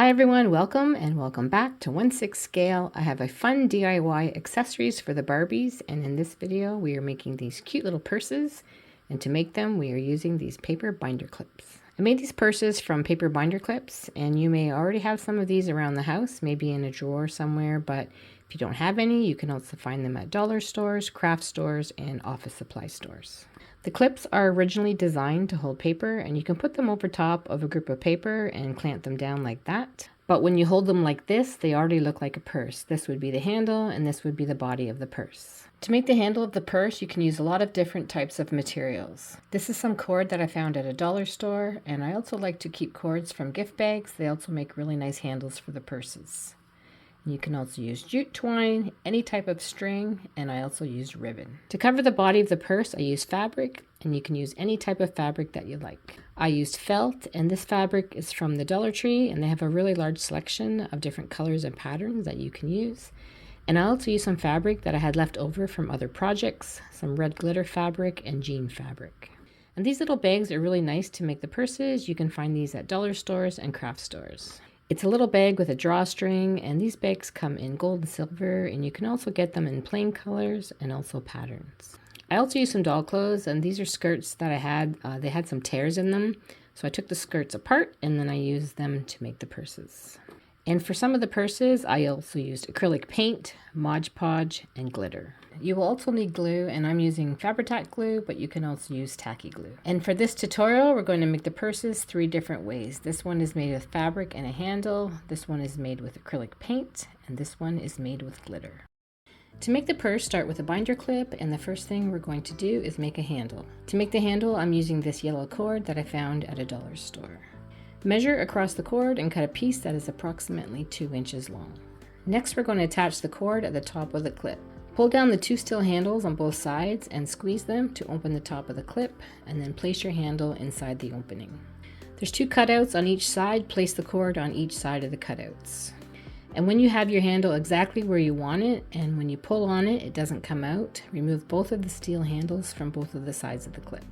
Hi everyone, welcome and welcome back to 1/6 scale. I have a fun DIY accessories for the Barbies, and in this video we are making these cute little purses, and to make them we are using these paper binder clips. I made these purses from paper binder clips, and you may already have some of these around the house, maybe in a drawer somewhere, but if you don't have any, you can also find them at dollar stores, craft stores, and office supply stores. The clips are originally designed to hold paper, and you can put them over top of a group of paper and clamp them down like that. But when you hold them like this, they already look like a purse. This would be the handle, and this would be the body of the purse. To make the handle of the purse, you can use a lot of different types of materials. This is some cord that I found at a dollar store, and I also like to keep cords from gift bags. They also make really nice handles for the purses. You can also use jute twine, any type of string, and I also used ribbon. To cover the body of the purse, I used fabric, and you can use any type of fabric that you like. I used felt, and this fabric is from the Dollar Tree, and they have a really large selection of different colors and patterns that you can use. And I also used some fabric that I had left over from other projects, some red glitter fabric and jean fabric. And these little bags are really nice to make the purses. You can find these at dollar stores and craft stores. It's a little bag with a drawstring, and these bags come in gold and silver, and you can also get them in plain colors and also patterns. I also used some doll clothes, and these are skirts that I had. They had some tears in them, so I took the skirts apart and then I used them to make the purses. And for some of the purses, I also used acrylic paint, Mod Podge, and glitter. You will also need glue, and I'm using Fabri-Tac glue, but you can also use tacky glue. And for this tutorial, we're going to make the purses 3 different ways. This one is made with fabric and a handle, this one is made with acrylic paint, and this one is made with glitter. To make the purse, start with a binder clip, and the first thing we're going to do is make a handle. To make the handle, I'm using this yellow cord that I found at a dollar store. Measure across the cord and cut a piece that is approximately 2 inches long. Next, we're going to attach the cord at the top of the clip. Pull down the 2 steel handles on both sides and squeeze them to open the top of the clip, and then place your handle inside the opening. There's 2 cutouts on each side. Place the cord on each side of the cutouts. And when you have your handle exactly where you want it, and when you pull on it, it doesn't come out, remove both of the steel handles from both of the sides of the clip.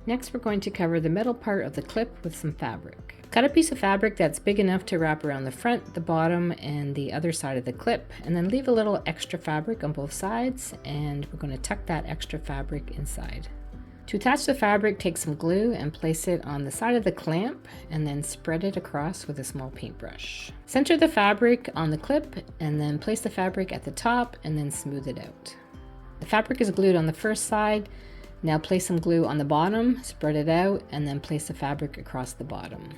Next, we're going to cover the metal part of the clip with some fabric. Cut a piece of fabric that's big enough to wrap around the front, the bottom, and the other side of the clip, and then leave a little extra fabric on both sides, and we're going to tuck that extra fabric inside. To attach the fabric, take some glue and place it on the side of the clamp, and then spread it across with a small paintbrush. Center the fabric on the clip, and then place the fabric at the top, and then smooth it out. The fabric is glued on the first side. Now place some glue on the bottom, spread it out, and then place the fabric across the bottom.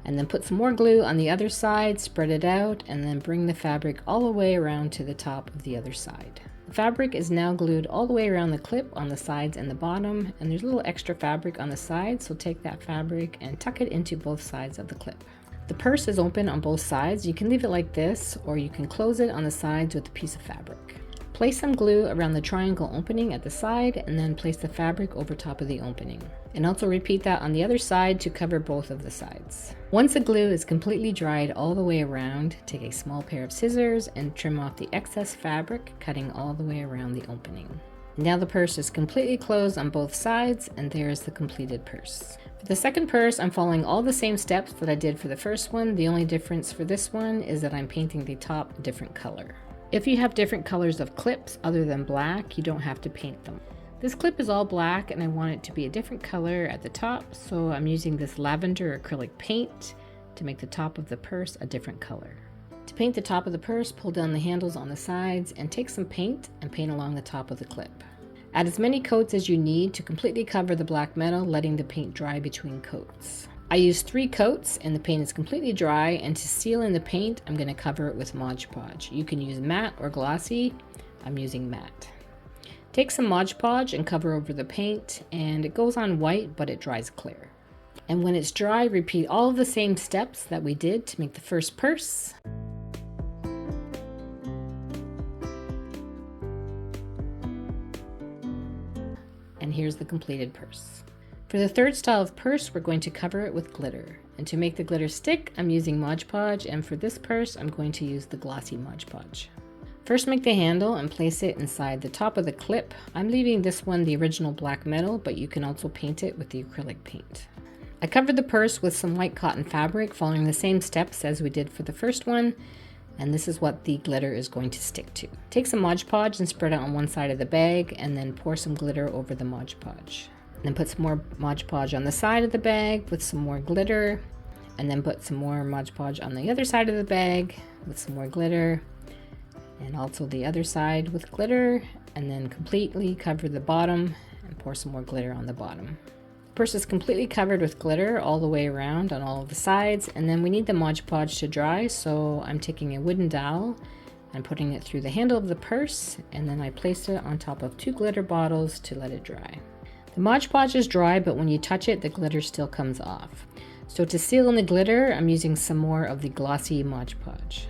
And then put some more glue on the other side, spread it out, and then bring the fabric all the way around to the top of the other side. The fabric is now glued all the way around the clip on the sides and the bottom, and there's a little extra fabric on the sides, so take that fabric and tuck it into both sides of the clip. The purse is open on both sides. You can leave it like this, or you can close it on the sides with a piece of fabric. Place some glue around the triangle opening at the side, and then place the fabric over top of the opening. And also repeat that on the other side to cover both of the sides. Once the glue is completely dried all the way around, take a small pair of scissors and trim off the excess fabric, cutting all the way around the opening. Now the purse is completely closed on both sides, and there is the completed purse. For the second purse, I'm following all the same steps that I did for the first one. The only difference for this one is that I'm painting the top a different color. If you have different colors of clips other than black, you don't have to paint them. This clip is all black, and I want it to be a different color at the top, so I'm using this lavender acrylic paint to make the top of the purse a different color. To paint the top of the purse, pull down the handles on the sides and take some paint and paint along the top of the clip. Add as many coats as you need to completely cover the black metal, letting the paint dry between coats. I used 3 coats, and the paint is completely dry, and to seal in the paint, I'm going to cover it with Mod Podge. You can use matte or glossy. I'm using matte. Take some Mod Podge and cover over the paint, and it goes on white, but it dries clear. And when it's dry, repeat all of the same steps that we did to make the first purse. And here's the completed purse. For the third style of purse, we're going to cover it with glitter. And to make the glitter stick, I'm using Mod Podge, and for this purse, I'm going to use the glossy Mod Podge. First, make the handle and place it inside the top of the clip. I'm leaving this one the original black metal, but you can also paint it with the acrylic paint. I covered the purse with some white cotton fabric, following the same steps as we did for the first one, and this is what the glitter is going to stick to. Take some Mod Podge and spread it on one side of the bag, and then pour some glitter over the Mod Podge. Then put some more Mod Podge on the side of the bag with some more glitter, and then put some more Mod Podge on the other side of the bag with some more glitter, and also the other side with glitter, and then completely cover the bottom and pour some more glitter on the bottom. The purse is completely covered with glitter all the way around on all of the sides, and then we need the Mod Podge to dry, so I'm taking a wooden dowel and putting it through the handle of the purse, and then I place it on top of 2 glitter bottles to let it dry. The Mod Podge is dry, but when you touch it, the glitter still comes off. So to seal in the glitter, I'm using some more of the glossy Mod Podge.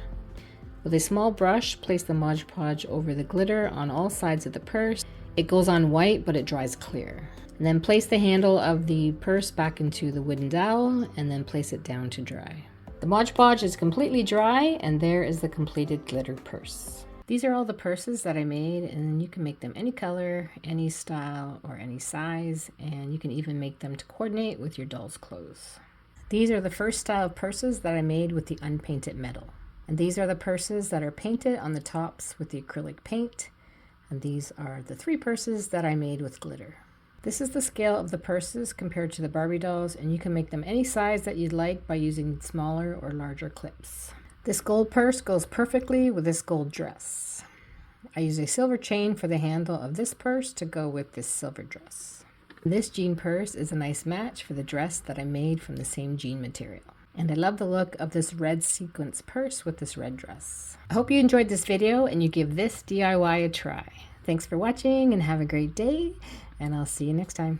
With a small brush, place the Mod Podge over the glitter on all sides of the purse. It goes on white, but it dries clear. And then place the handle of the purse back into the wooden dowel, and then place it down to dry. The Mod Podge is completely dry, and there is the completed glitter purse. These are all the purses that I made, and you can make them any color, any style, or any size, and you can even make them to coordinate with your doll's clothes. These are the first style of purses that I made with the unpainted metal. And these are the purses that are painted on the tops with the acrylic paint. And these are the 3 purses that I made with glitter. This is the scale of the purses compared to the Barbie dolls, and you can make them any size that you'd like by using smaller or larger clips. This gold purse goes perfectly with this gold dress. I use a silver chain for the handle of this purse to go with this silver dress. This jean purse is a nice match for the dress that I made from the same jean material. And I love the look of this red sequins purse with this red dress. I hope you enjoyed this video and you give this DIY a try. Thanks for watching and have a great day, and I'll see you next time.